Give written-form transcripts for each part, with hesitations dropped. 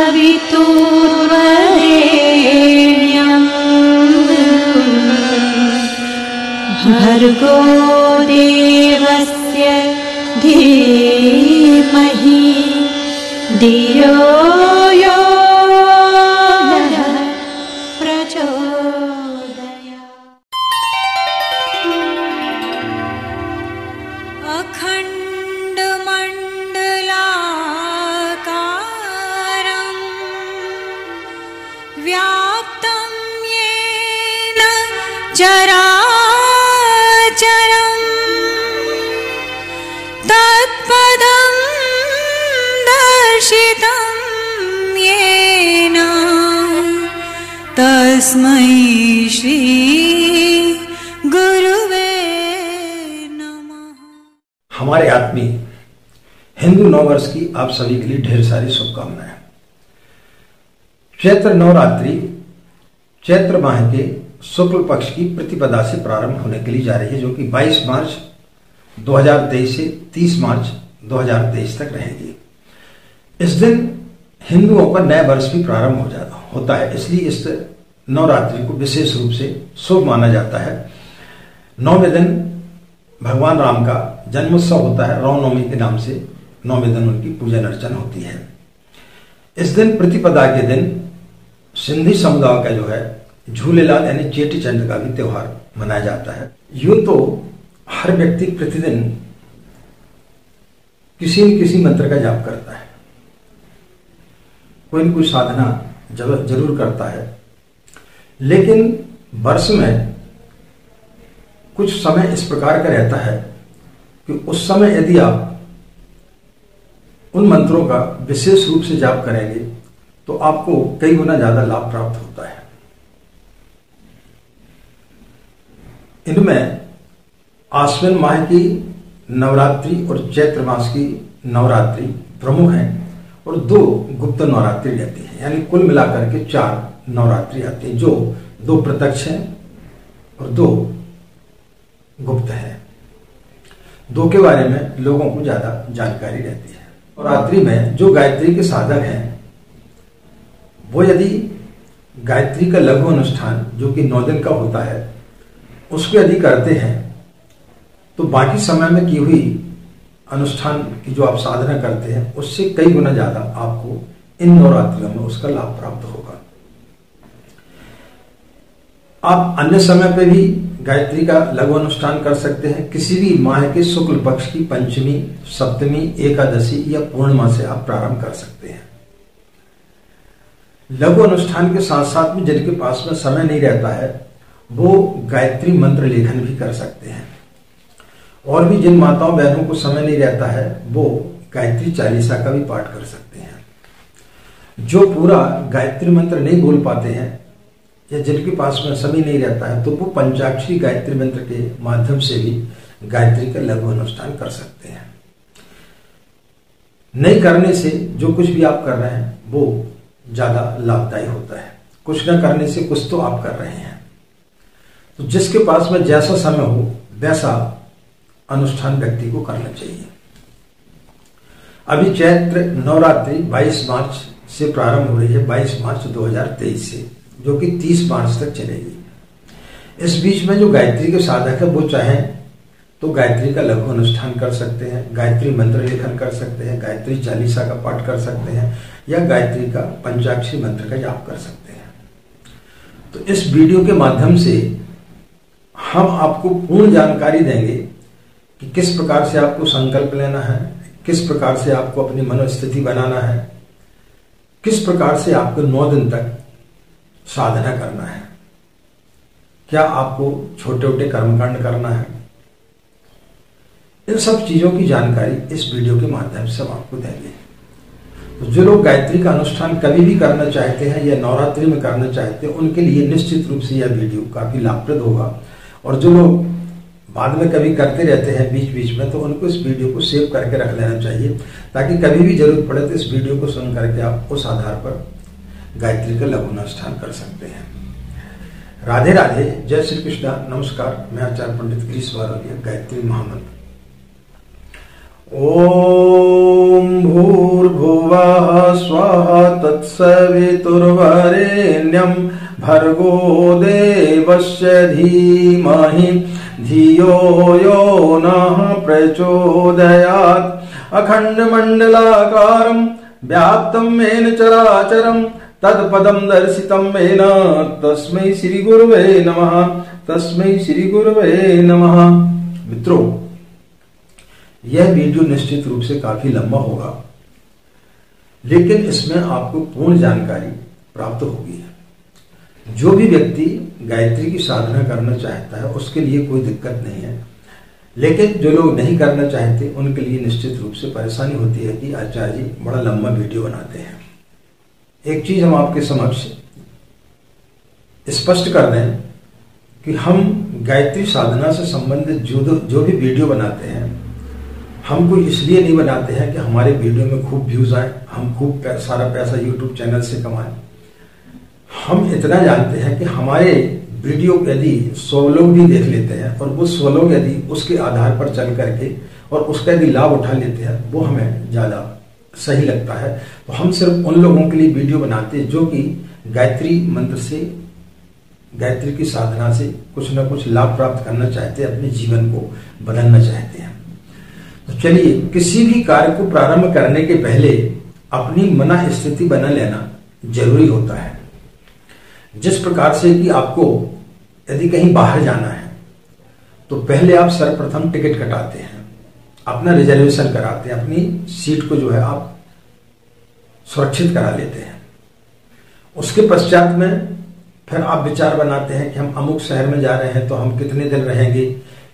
सवितुर्वरेण्यम् भर्गो देवस्य धीमहि धियो यो नः प्रचोदयात्। अखण्डमण्डलाकारं व्याप्तं येन चराचरं तत्पदं दर्शितं येन तस्मै श्री गुरुवे नमः। हमारे आत्मीय हिंदू नववर्ष की आप सभी के लिए ढेर सारी शुभकामनाएं। चैत्र नवरात्रि चैत्र माह के शुक्ल पक्ष की प्रतिपदा से प्रारंभ होने के लिए जा रही है, जो कि 22 मार्च 2023 से 30 मार्च 2023 तक रहेगी। इस दिन हिंदुओं का नया वर्ष भी प्रारंभ होता है, इसलिए इस नवरात्रि को विशेष रूप से शुभ माना जाता है। 9वें दिन भगवान राम का जन्मोत्सव होता है, रामनवमी के नाम से 9वें दिन उनकी पूजन अर्चना होती है। इस दिन प्रतिपदा के दिन सिंधी समुदाय का जो है झूलेलाल यानी चेटी चंड का भी त्योहार मनाया जाता है। यूं तो हर व्यक्ति प्रतिदिन किसी न किसी मंत्र का जाप करता है, कोई न कोई साधना जरूर करता है, लेकिन वर्ष में कुछ समय इस प्रकार का रहता है कि उस समय यदि आप उन मंत्रों का विशेष रूप से जाप करेंगे तो आपको कई गुना ज्यादा लाभ प्राप्त होता है। इनमें आश्विन माह की नवरात्रि और चैत्र मास की नवरात्रि प्रमुख हैं और 2 गुप्त नवरात्रि रहती है, यानी कुल मिलाकर के 4 नवरात्रि आती है, जो 2 प्रत्यक्ष हैं और 2 गुप्त है। 2 के बारे में लोगों को ज्यादा जानकारी रहती है। नवरात्रि में जो गायत्री के साधक हैं वो यदि गायत्री का लघु अनुष्ठान जो कि 9 दिन का होता है उसको यदि करते हैं तो बाकी समय में की हुई अनुष्ठान की जो आप साधना करते हैं उससे कई गुना ज्यादा आपको इन नवरात्रियों में उसका लाभ प्राप्त होगा। आप अन्य समय पे भी गायत्री का लघु अनुष्ठान कर सकते हैं। किसी भी माह के शुक्ल पक्ष की पंचमी, सप्तमी, एकादशी या पूर्णिमा से आप प्रारंभ कर सकते हैं। लघु अनुष्ठान के साथ साथ में जिनके पास में समय नहीं रहता है वो गायत्री मंत्र लेखन भी कर सकते हैं, और भी जिन माताओं बहनों को समय नहीं रहता है वो गायत्री चालीसा का भी पाठ कर सकते हैं। जो पूरा गायत्री मंत्र नहीं बोल पाते हैं या जिनके पास में समय नहीं रहता है तो वो पंचाक्षरी गायत्री मंत्र के माध्यम से भी गायत्री का लघु अनुष्ठान कर सकते हैं। नहीं करने से जो कुछ भी आप कर रहे हैं वो ज्यादा लाभदायी होता है, कुछ न करने से कुछ तो आप कर रहे हैं। तो जिसके पास में जैसा समय हो वैसा अनुष्ठान व्यक्ति को करना चाहिए। अभी चैत्र नवरात्रि 22 मार्च से प्रारंभ हो रही है, 22 मार्च 2023 से, जो कि 30 मार्च तक चलेगी। इस बीच में जो गायत्री के साधक है वो चाहें तो गायत्री का लघु अनुष्ठान कर सकते हैं, गायत्री मंत्र लेखन कर सकते हैं, गायत्री चालीसा का पाठ कर सकते हैं या गायत्री का पंचाक्षरी मंत्र का जाप कर सकते हैं। तो इस वीडियो के माध्यम से हम आपको पूर्ण जानकारी देंगे कि किस प्रकार से आपको संकल्प लेना है, किस प्रकार से आपको अपनी मनोस्थिति बनाना है, किस प्रकार से आपको 9 दिन तक साधना करना है, क्या आपको छोटे छोटे कर्मकांड करना है। इन सब चीजों की जानकारी इस वीडियो के माध्यम से हम आपको देंगे। तो जो लोग गायत्री का अनुष्ठान कभी भी करना चाहते हैं या नवरात्रि में करना चाहते हैं उनके लिए निश्चित रूप से यह वीडियो काफी लाभप्रद होगा, और जो लोग बाद में कभी करते रहते हैं बीच बीच में तो उनको इस वीडियो को सेव करके रख लेना चाहिए, ताकि कभी भी जरूरत पड़े तो इस वीडियो को सुन करके आप उस आधार पर गायत्री का लघु अनुष्ठान कर सकते हैं। राधे राधे, जय श्री कृष्णा, नमस्कार। मैं आचार्य पंडित गिरीश वारोलिया। गायत्री महामंत्र ओम भू भूर्भुवः स्वः तत्सवितुर्वरेण्यं भर्गो देवस्य धीमहि धियो यो नः प्रचोदयात्। अखण्डमण्डलाकारं व्याप्तं येन चराचरं तत्पदं दर्शितं येन तस्मै श्री गुरुवे नमः। तस्मै श्री गुरुवे नमः। मित्रों, यह वीडियो निश्चित रूप से काफी लंबा होगा, लेकिन इसमें आपको पूर्ण जानकारी प्राप्त होगी। जो भी व्यक्ति गायत्री की साधना करना चाहता है उसके लिए कोई दिक्कत नहीं है, लेकिन जो लोग नहीं करना चाहते उनके लिए निश्चित रूप से परेशानी होती है कि आचार्य जी बड़ा लंबा वीडियो बनाते हैं। एक चीज हम आपके समक्ष स्पष्ट कर दें कि हम गायत्री साधना से संबंधित जो भी वीडियो बनाते हैं, हम कोई इसलिए नहीं बनाते हैं कि हमारे वीडियो में खूब व्यूज आए, हम खूब सारा पैसा यूट्यूब चैनल से कमाएं। हम इतना जानते हैं कि हमारे वीडियो यदि 100 लोग भी देख लेते हैं और वो 100 लोग यदि उसके आधार पर चल करके और उसका यदि लाभ उठा लेते हैं, वो हमें ज्यादा सही लगता है। तो हम सिर्फ उन लोगों के लिए वीडियो बनाते हैं जो कि गायत्री मंत्र से, गायत्री की साधना से कुछ ना कुछ लाभ प्राप्त करना चाहते हैं, अपने जीवन को बदलना चाहते हैं। तो चलिए, किसी भी कार्य को प्रारंभ करने के पहले अपनी मन स्थिति बना लेना जरूरी होता है। जिस प्रकार से कि आपको यदि कहीं बाहर जाना है तो पहले आप सर्वप्रथम टिकट कटाते हैं, अपना रिजर्वेशन कराते हैं, अपनी सीट को जो है आप सुरक्षित करा लेते हैं। उसके पश्चात में फिर आप विचार बनाते हैं कि हम अमुक शहर में जा रहे हैं तो हम कितने दिन रहेंगे,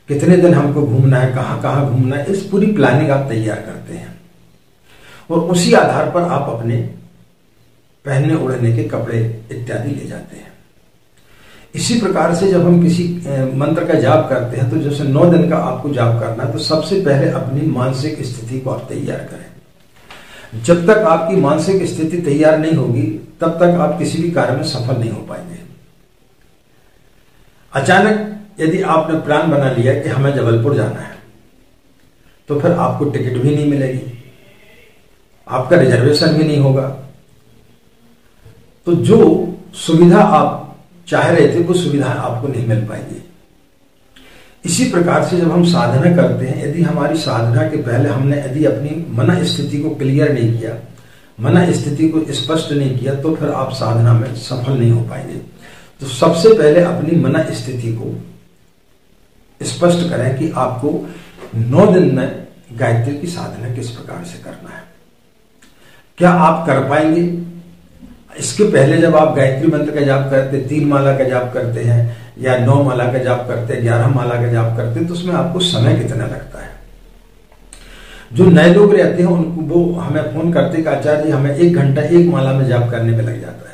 कितने दिन हमको घूमना है, कहाँ कहाँ घूमना है, इस पूरी प्लानिंग आप तैयार करते हैं और उसी आधार पर आप अपने पहनने ओढ़ने के कपड़े इत्यादि ले जाते हैं। इसी प्रकार से जब हम किसी मंत्र का जाप करते हैं तो जैसे 9 दिन का आपको जाप करना है, तो सबसे पहले अपनी मानसिक स्थिति को आप तैयार करें। जब तक आपकी मानसिक स्थिति तैयार नहीं होगी तब तक आप किसी भी कार्य में सफल नहीं हो पाएंगे। अचानक यदि आपने प्लान बना लिया कि हमें जबलपुर जाना है, तो फिर आपको टिकट भी नहीं मिलेगी, आपका रिजर्वेशन भी नहीं होगा, तो जो सुविधा आप चाह रहे थे वो सुविधा आपको नहीं मिल पाएगी। इसी प्रकार से जब हम साधना करते हैं, यदि हमारी साधना के पहले हमने यदि अपनी मन स्थिति को क्लियर नहीं किया, मन स्थिति को स्पष्ट नहीं किया, तो फिर आप साधना में सफल नहीं हो पाएंगे। तो सबसे पहले अपनी मन स्थिति को स्पष्ट करें कि आपको 9 दिन में गायत्री की साधना किस प्रकार से करना है, क्या आप कर पाएंगे। इसके पहले जब आप गायत्री मंत्र का जाप करते, 3 माला का जाप करते हैं या 9 माला का जाप करते हैं, 11 माला का जाप करते हैं, तो उसमें आपको समय कितना लगता है। जो नए लोग रहते हैं उनको वो हमें फोन करते कि आचार्य जी हमें 1 घंटा 1 माला में जाप करने में लग जाता है।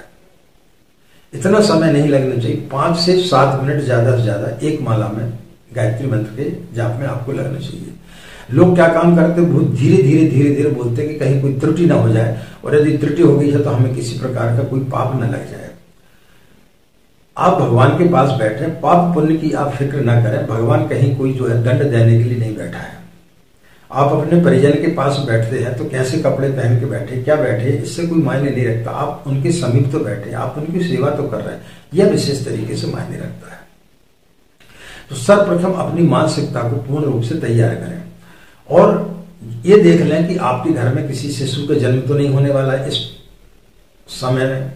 इतना समय नहीं लगना चाहिए, 5 से 7 मिनट ज्यादा से ज्यादा 1 माला में गायत्री मंत्र के जाप में आपको लगना चाहिए। लोग क्या काम करते हैं, बहुत धीरे धीरे धीरे धीरे बोलते हैं कि कहीं कोई त्रुटि ना हो जाए, और यदि त्रुटि हो गई है तो हमें किसी प्रकार का कोई पाप न लग जाए। आप भगवान के पास बैठे, पाप पुण्य की आप फिक्र ना करें। भगवान कहीं कोई जो है दंड देने के लिए नहीं बैठा है। आप अपने परिजन के पास बैठते हैं तो कैसे कपड़े पहन के बैठे, क्या बैठे, इससे कोई मायने नहीं रखता। आप उनके समीप तो बैठे, आप उनकी सेवा तो कर रहे हैं, यह विशेष तरीके से मायने रखता है। तो सर्वप्रथम अपनी मानसिकता को पूर्ण रूप से तैयार करें और ये देख लें कि आपके घर में किसी शिशु का जन्म तो नहीं होने वाला है इस समय में,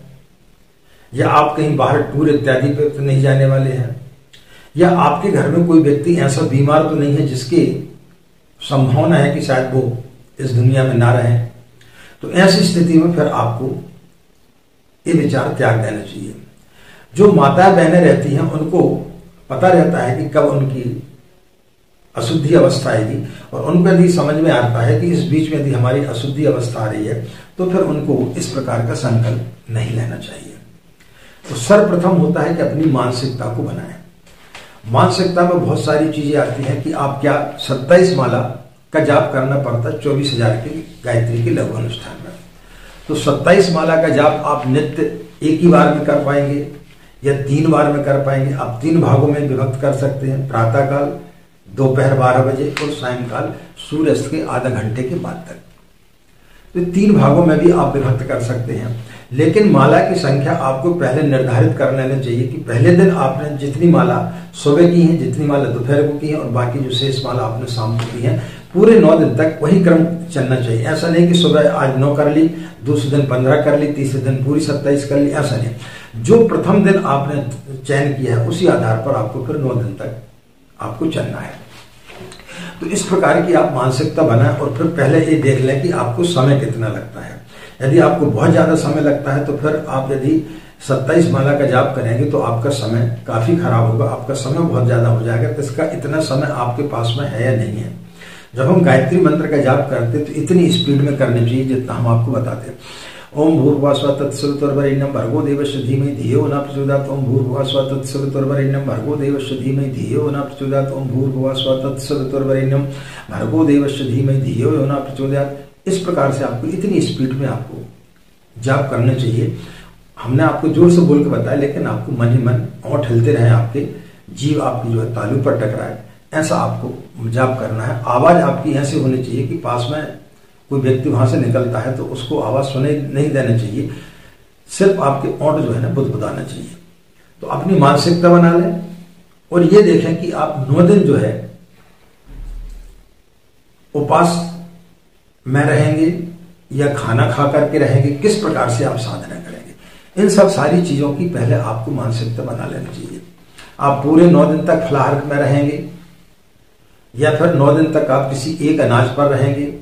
या आप कहीं बाहर टूर इत्यादि पे तो नहीं जाने वाले हैं, या आपके घर में कोई व्यक्ति ऐसा बीमार तो नहीं है जिसकी संभावना है कि शायद वो इस दुनिया में ना रहे। तो ऐसी स्थिति में फिर आपको ये विचार त्याग देना चाहिए। जो माता बहनें रहती हैं उनको पता रहता है कि कब उनकी अशुद्धि अवस्था आएगी, और उनको यदि समझ में आता है कि इस बीच में यदि हमारी अशुद्धि अवस्था आ रही है तो फिर उनको इस प्रकार का संकल्प नहीं लेना चाहिए। तो सर्वप्रथम होता है कि अपनी मानसिकता को बनाएं। मानसिकता में बहुत सारी चीजें आती हैं कि आप क्या 27 माला का जाप करना पड़ता है 24,000 की गायत्री के लघु अनुष्ठान में। तो 27 माला का जाप आप नित्य एक ही बार में कर पाएंगे या 3 बार में कर पाएंगे। आप 3 भागों में विभक्त कर सकते हैं, प्रातःकाल, दोपहर 12 बजे और सायंकाल सूर्यास्त के आधा घंटे के बाद तक। तो 3 भागों में भी आप विभक्त कर सकते हैं। लेकिन माला की संख्या आपको पहले निर्धारित कर लेना चाहिए कि पहले दिन आपने जितनी माला सुबह की है, जितनी माला दोपहर को की है और बाकी जो शेष माला आपने शाम को की है, पूरे 9 दिन तक वही क्रम चलना चाहिए। ऐसा नहीं कि सुबह आज 9 कर ली, दूसरे दिन 15 कर ली, तीसरे दिन पूरी 27 कर ली, ऐसा नहीं। जो प्रथम दिन आपने चयन किया है उसी आधार पर आपको फिर 9 दिन तक आपको चलना है। तो इस प्रकार की आप मानसिकता बनाएं और फिर पहले ये देख लें कि आपको समय कितना लगता है। यदि आपको बहुत ज्यादा समय लगता है तो फिर आप यदि 27 माला का जाप करेंगे तो आपका समय काफी खराब होगा, आपका समय बहुत ज्यादा हो जाएगा। तो इसका इतना समय आपके पास में है या नहीं है। जब हम गायत्री मंत्र का जाप करते तो इतनी स्पीड में करनी चाहिए जितना हम आपको बताते हैं। ओम भूर्भुवः स्वः तत्सवितुर्वरेण्यं भर्गो देवस्य धीमहि धियो न प्रचोदयात्। ओम भूर्भुवः स्वः तत्सवितुर्वरेण्यं भर्गो देवस्य धीमहि धियो न प्रचोदयात्। ओम भूर्भुवः स्वः तत्सवितुर्वरेण्यं भर्गो देवस्य धीमहि धियो न प्रचोदयात्। इस प्रकार से आपको इतनी स्पीड में आपको जाप करना चाहिए। हमने आपको जोर से बोल के बताया, लेकिन आपको मन ही मन ओंठ हिलते रहे, आपके जीव आपकी जो है तालू पर टकराए, ऐसा आपको जाप करना है। आवाज आपकी ऐसी होनी चाहिए कि पास में कोई व्यक्ति वहां से निकलता है तो उसको आवाज सुने नहीं देना चाहिए, सिर्फ आपके ओंठ जो है ना बुदबुदाना चाहिए। तो अपनी मानसिकता बना लें और ये देखें कि आप 9 दिन जो है उपवास में रहेंगे या खाना खा करके रहेंगे, किस प्रकार से आप साधना करेंगे। इन सब सारी चीजों की पहले आपको मानसिकता बना लेनी चाहिए। आप पूरे 9 दिन तक फलाहार में रहेंगे या फिर 9 दिन तक आप किसी एक अनाज पर रहेंगे,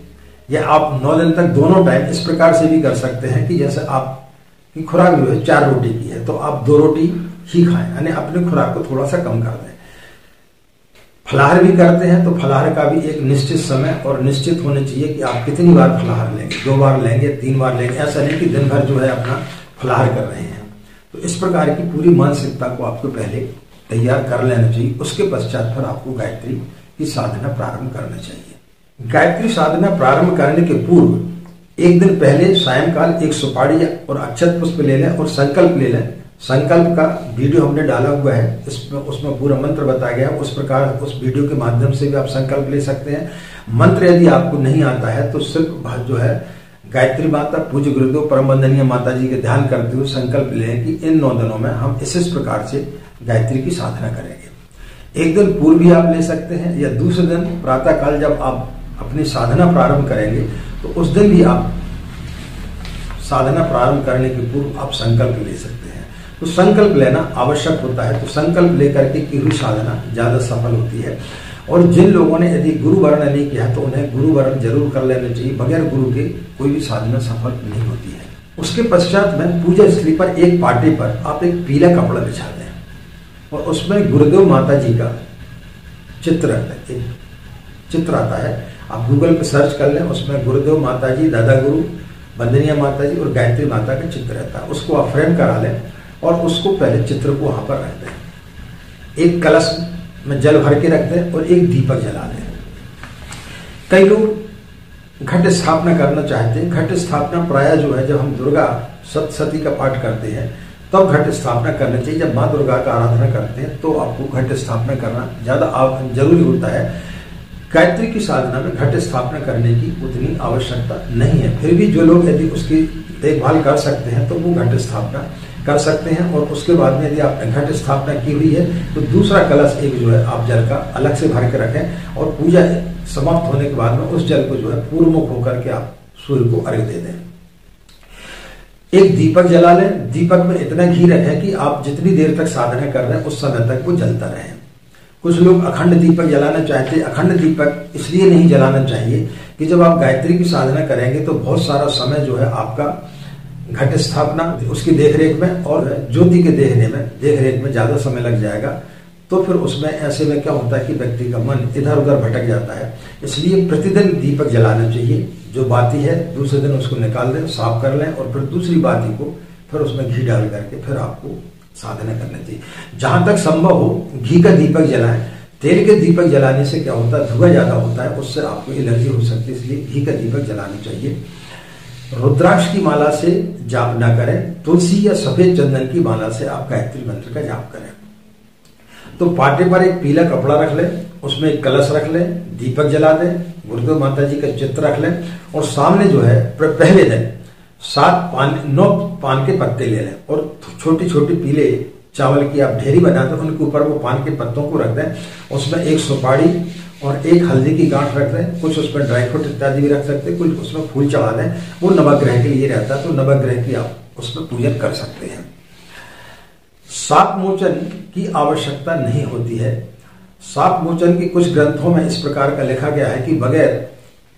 या आप 9 दिन तक दोनों टाइम इस प्रकार से भी कर सकते हैं कि जैसे आपकी खुराक जो है 4 रोटी की है तो आप 2 रोटी ही खाएं, यानी अपनी खुराक को थोड़ा सा कम कर दें। फलाहार भी करते हैं तो फलाहार का भी एक निश्चित समय और निश्चित होने चाहिए कि आप कितनी बार फलाहार लेंगे, 2 बार लेंगे, 3 बार लेंगे, ऐसा नहीं कि दिन भर जो है अपना फलाहार कर रहे हैं। तो इस प्रकार की पूरी मानसिकता को आपको पहले तैयार कर लेना चाहिए। उसके पश्चात फिर आपको गायत्री की साधना प्रारंभ करना चाहिए। गायत्री साधना प्रारंभ करने के पूर्व एक दिन पहले सायंकाल एक सुपारी और अक्षत पुष्प ले लें और संकल्प ले लें। संकल्प का वीडियो हमने डाला हुआ है, उसमें पूरा मंत्र बताया गया है। उस प्रकार उस वीडियो के माध्यम से भी आप संकल्प ले सकते हैं। मंत्र यदि आपको नहीं आता है तो सिर्फ जो है गायत्री माता, पूज्य गुरुदेव, परम वंदनीय माता जी के ध्यान करते हुए संकल्प लें कि इन 9 दिनों में हम इस प्रकार से गायत्री की साधना करेंगे। एक दिन पूर्व भी आप ले सकते हैं या दूसरे दिन प्रातः काल जब आप अपनी साधना प्रारंभ करेंगे तो उस दिन भी आप साधना प्रारंभ करने के पूर्व आप संकल्प ले सकते हैं। तो संकल्प लेना आवश्यक होता है। तो संकल्प लेकर के की हुई साधना ज्यादा सफल होती है। और जिन लोगों ने यदि गुरु वर्ण नहीं किया तो उन्हें गुरु वर्ण जरूर कर लेना चाहिए। बगैर गुरु के कोई भी साधना सफल नहीं होती है। उसके पश्चात में पूजा स्थली पर एक पाटे पर आप एक पीला कपड़ा बिछा दें और उसमें गुरुदेव माता जी का चित्र, एक चित्र आता है, आप गूगल पे सर्च कर लें, उसमें गुरुदेव माता जी, दादा गुरु, वंदनीय माता जी और गायत्री माता का चित्र रहता है। उसको आप फ्रेम करा लें और उसको पहले चित्र को वहां पर रख दें। एक कलश में जल भर के रख दें और एक दीपक जला दें। कई लोग घट स्थापना करना चाहते हैं। घट स्थापना प्राय जो है जब हम दुर्गा सप्तशती का पाठ करते हैं तब घट स्थापना करना चाहिए। जब माँ दुर्गा का आराधना करते हैं तो आपको घट स्थापना करना ज्यादा जरूरी होता है। गायत्री की साधना में घट स्थापना करने की उतनी आवश्यकता नहीं है। फिर भी जो लोग यदि उसकी देखभाल कर सकते हैं तो वो घट स्थापना कर सकते हैं। और उसके बाद में यदि आपने घट स्थापना की हुई है तो दूसरा कलश एक जो है आप जल का अलग से भर के रखें और पूजा समाप्त होने के बाद में उस जल को जो है पूर्व मुख होकर के आप सूर्य को अर्घ्य दे दें। एक दीपक जला लें। दीपक में इतना घी रखें कि आप जितनी देर तक साधना कर रहे हैं उस समय तक वो जलता रहे। कुछ लोग अखंड दीपक जलाना चाहते हैं। अखंड दीपक इसलिए नहीं जलाना चाहिए कि जब आप गायत्री की साधना करेंगे तो बहुत सारा समय जो है आपका घट स्थापना, उसकी देखरेख में और ज्योति के देखरेख में ज्यादा समय लग जाएगा। तो फिर उसमें ऐसे में क्या होता है कि व्यक्ति का मन इधर उधर भटक जाता है। इसलिए प्रतिदिन दीपक जलाना चाहिए। जो बाती है दूसरे दिन उसको निकाल दें, साफ कर लें और फिर दूसरी बाती को फिर उसमें घी डाल करके फिर आपको साधना करना चाहिए। जहां तक संभव हो घी का दीपक जलाएं। तेल के दीपक जलाने से क्या होता है, धुआं ज्यादा होता है, उससे आपको एलर्जी हो सकती है। इसलिए घी का दीपक जलाना चाहिए। रुद्राक्ष की माला से जाप ना करें। तुलसी या सफेद चंदन की माला से आप गायत्री मंत्र का जाप करें। तो पाटे पर एक पीला कपड़ा रख लें, उसमें एक कलश रख लें, दीपक जला दें, गुरुदेव माता जी का चित्र रख लें और सामने जो है पहले दिन 9 पान के पत्ते ले लें और छोटी छोटी पीले चावल की आप ढेरी बना दें, उनके ऊपर वो पान के पत्तों को रख दें। उसमें एक सुपारी और एक हल्दी की गांठ रख दें, कुछ उसमें ड्राई फ्रूट इत्यादि भी रख सकते हैं, कुछ उसमें फूल चढ़ा दें। वो नवग्रह के लिए रहता है, तो नवग्रह की आप उसमें पूजन कर सकते हैं। शाप मोचन की आवश्यकता नहीं होती है। शाप मोचन की कुछ ग्रंथों में इस प्रकार का लिखा गया है कि बगैर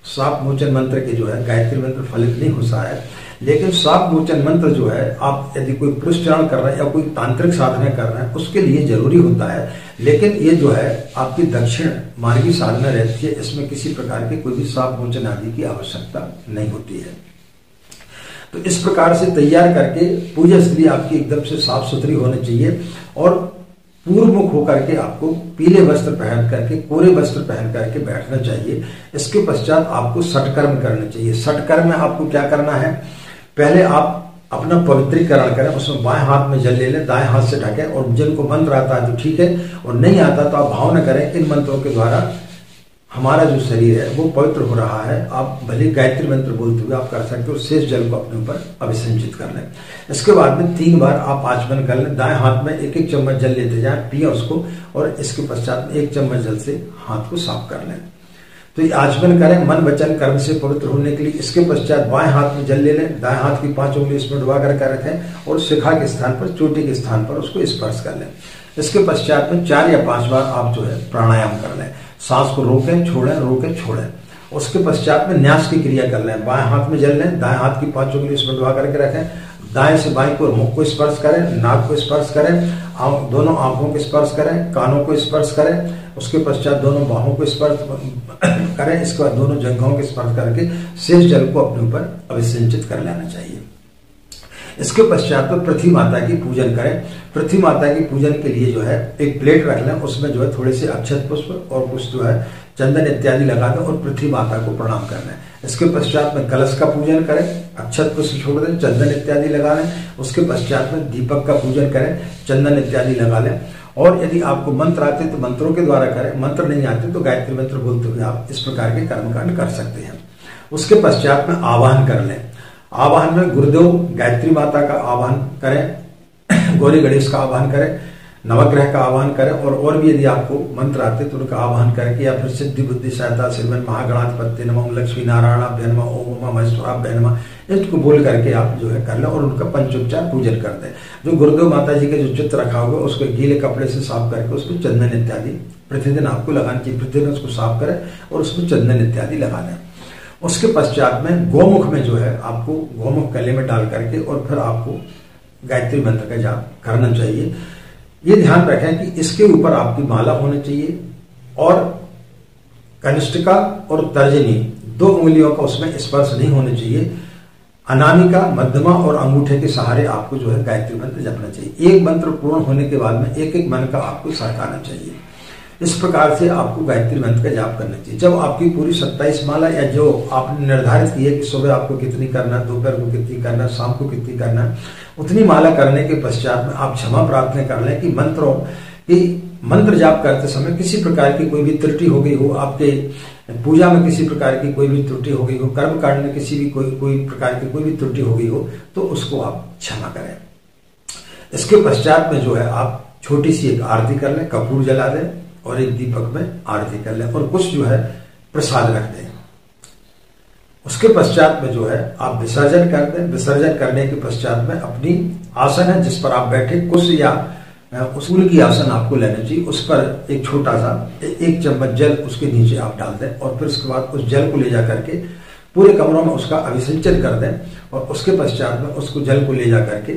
शाप मोचन मंत्र के जो है गायत्री मंत्र फलित नहीं होता है। लेकिन शाप मोचन मंत्र जो है आप यदि कोई पुरस्चरण कर रहे हैं या कोई तांत्रिक साधना कर रहे हैं उसके लिए जरूरी होता है। लेकिन ये जो है आपकी दक्षिण मार्गी साधना रहती है, इसमें किसी प्रकार के कोई भी शाप मोचन आदि की आवश्यकता नहीं होती है। तो इस प्रकार से तैयार करके पूजा स्थली आपकी एकदम से साफ सुथरी होनी चाहिए और पूर्व मुख होकर के आपको पीले वस्त्र पहन करके, कोरे वस्त्र पहन करके बैठना चाहिए। इसके पश्चात आपको षटकर्म करना चाहिए। षटकर्म में आपको क्या करना है, पहले आप अपना पवित्रीकरण करें, उसमें बाएं हाथ में जल ले लें, दाएं हाथ से ढकें और जिनको मंत्र आता है तो ठीक है, और नहीं आता तो आप भावना करें इन मंत्रों के द्वारा हमारा जो शरीर है वो पवित्र हो रहा है। आप भले गायत्री मंत्र बोलते हुए आप कर सकते हो, शेष जल को अपने ऊपर अभिसंचित कर लें। इसके बाद में 3 बार आप आचमन कर लें। दाएं हाथ में 1-1 चम्मच जल लेते जाएं, पिए उसको, और इसके पश्चात में 1 चम्मच जल से हाथ को साफ कर लें। तो ये आचमन करें मन वचन कर्म से पवित्र होने के लिए। इसके पश्चात बाएं हाथ में जल ले लें, दाएं हाथ की 5 उंगली इसमें डुबा कर रखें और शिखा के स्थान पर, चोटी के स्थान पर उसको स्पर्श कर लें। इसके पश्चात में 4 या 5 बार आप जो है प्राणायाम कर लें। सांस को रोकें छोड़ें, रोकें छोड़ें। उसके पश्चात में न्यास की क्रिया कर लें। बाएं हाथ में जल लें, दाएं हाथ की 5 उंगली इसमें डुबा करके रखें, दाएं से बाएं को मुख को स्पर्श करें, नाक को स्पर्श करें, दोनों आंखों को स्पर्श करें, कानों को स्पर्श करें। उसके पश्चात दोनों बाहों को स्पर्श करें। इसके बाद दोनों जंघों को स्पर्श करके शेष जल को अपने ऊपर अभिसिंचित कर लेना चाहिए। इसके पश्चात में पृथ्वी माता की पूजन करें। पृथ्वी माता की पूजन के लिए जो है एक प्लेट रख लें, उसमें जो है थोड़े से अक्षत पुष्प और कुछ जो है चंदन इत्यादि लगा दें और पृथ्वी माता को प्रणाम कर लें। इसके पश्चात में कलश का पूजन करें, अक्षत पुष्प छोड़ दें, चंदन इत्यादि लगा लें। उसके पश्चात में दीपक का पूजन करें, चंदन इत्यादि लगा लें। और यदि आपको मंत्र आते तो मंत्रों के द्वारा करें, मंत्र नहीं आते तो गायत्री मंत्र बोलते हुए आप इस प्रकार के कर्मकांड कर सकते हैं। उसके पश्चात में आवाहन कर लें। आवाहन में गुरुदेव गायत्री माता का आवाहन करें, गौरी गणेश का आवाहन करें, नवग्रह का आवाहन करें, और भी यदि आपको मंत्र आते तो उनका आवाहन करके, या फिर सिद्धि बुद्धि सहायता श्रीमन महागणाधिपत्य नमः, लक्ष्मी नारायणाभ्य नमः, ओम महेश्वराभ्य नमः, इसको बोल करके आप जो है कर लें और उनका पंचोपचार पूजन कर दें। जो गुरुदेव माता जी के जो चित्र रखा हुआ उसको गीले कपड़े से साफ करके उसको चंदन इत्यादि प्रतिदिन आपको लगाना चाहिए। प्रतिदिन उसको साफ करें और उसमें चंदन इत्यादि लगा दें। उसके पश्चात में गोमुख में जो है आपको गोमुख गले में डाल करके और फिर आपको गायत्री मंत्र का जाप करना चाहिए। ये ध्यान रखें कि इसके ऊपर आपकी माला होनी चाहिए और कनिष्ठिका और तर्जनी 2 उंगलियों का उसमें स्पर्श नहीं होना चाहिए। अनामिका, मध्यमा और अंगूठे के सहारे आपको जो है गायत्री मंत्र जपना चाहिए। एक मंत्र पूर्ण होने के बाद में एक मन का आपको सरकाना चाहिए। इस प्रकार से आपको गायत्री मंत्र का जाप करना चाहिए। जब आपकी पूरी 27 माला या जो आपने निर्धारित की है कि सुबह आपको कितनी करना, दोपहर को कितनी करना, शाम को कितनी करना, उतनी माला करने के पश्चात में आप क्षमा प्रार्थना कर लें कि मंत्र जाप करते समय किसी प्रकार की कोई भी त्रुटि हो गई हो, आपके पूजा में किसी प्रकार की कोई भी त्रुटि हो गई हो, कर्म कांड में किसी भी कोई प्रकार की कोई भी त्रुटि हो गई हो, तो उसको आप क्षमा करें। इसके पश्चात में जो है आप छोटी सी एक आरती कर लें, कपूर जला दें और एक दीपक में आरती कर लें और कुछ जो है प्रसाद रख दें। उसके पश्चात में जो है आप विसर्जन कर दें। विसर्जन करने के पश्चात में अपनी आसन है जिस पर आप बैठे, कुश या उसूल की आसन आपको लेना चाहिए, उस पर एक छोटा सा 1 चम्मच जल उसके नीचे आप डाल दें और फिर उसके बाद उस जल को ले जा करके पूरे कमरों में उसका अभिसिंचन कर दें और उसके पश्चात में उसको जल को ले जा करके